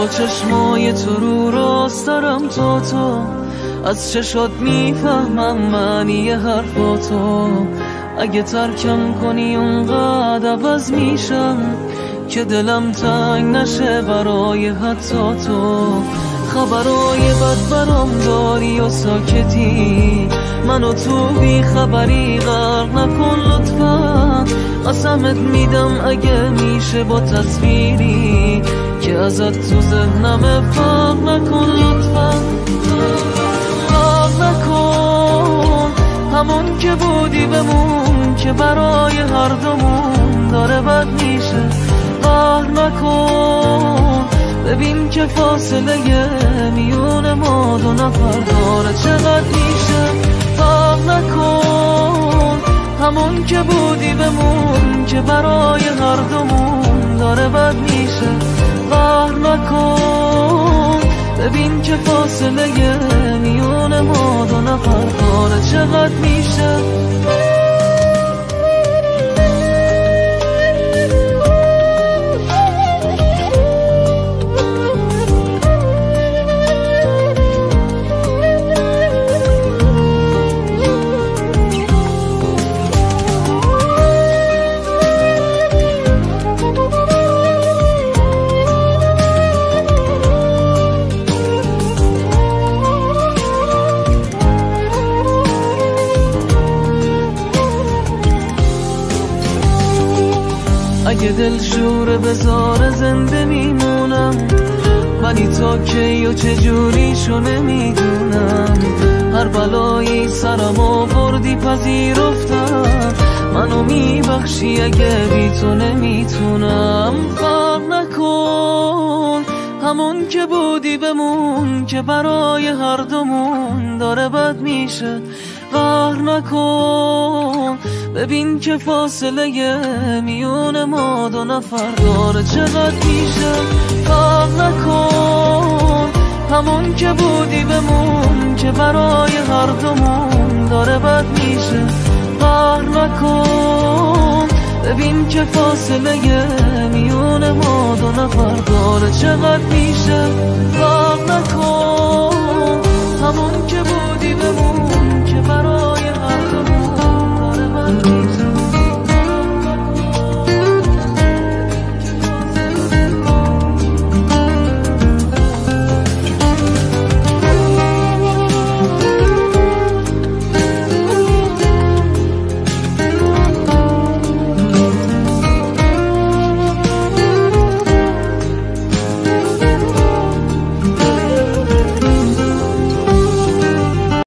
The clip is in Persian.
با چشمای تو رو راست دارم تو از چشات میفهمم معنی حرفاتو. اگه ترکم کنی اونقدر عوض میشم که دلم تنگ نشه برای حتی تو. خبرای بد برام داری و ساکتی، منو تو بی خبری غرق نکن لطفا. قسمت میدم اگه میشه با تصویری که ازت تو ذهنم فرق نکن لطفا. فرق نکن، همون که بودی بمون که برای هر دومون داره بد میشه. قهر نکن، ببین که فاصله میون ما دو نفر داره چقدر میشه. فرق نکن، همون که بودی بمون که برای هر دومون داره بد میشه. قهر نکن، ببین که فاصله میون ما دو نفر داره چقدر میشه. اگه دل شوره بذاره زنده میمونم، ولی تا کی و چجوریشو نمیدونم. هر بلایی سرم آوردی پذیرفتم، منو میبخشی اگه بی تو نمیتونم. فرق نکن، همون که بودی بمون که برای هر دومون داره بد میشه. قهر نکن، ببین که فاصله میون ما دو نفر داره چقدر میشه. فرق نکن، همون که بودی بمون که برای هر دومون داره بد میشه. قهر نکن، ببین که فاصله میون ما دو نفر داره چقدر میشه. فرق نکن.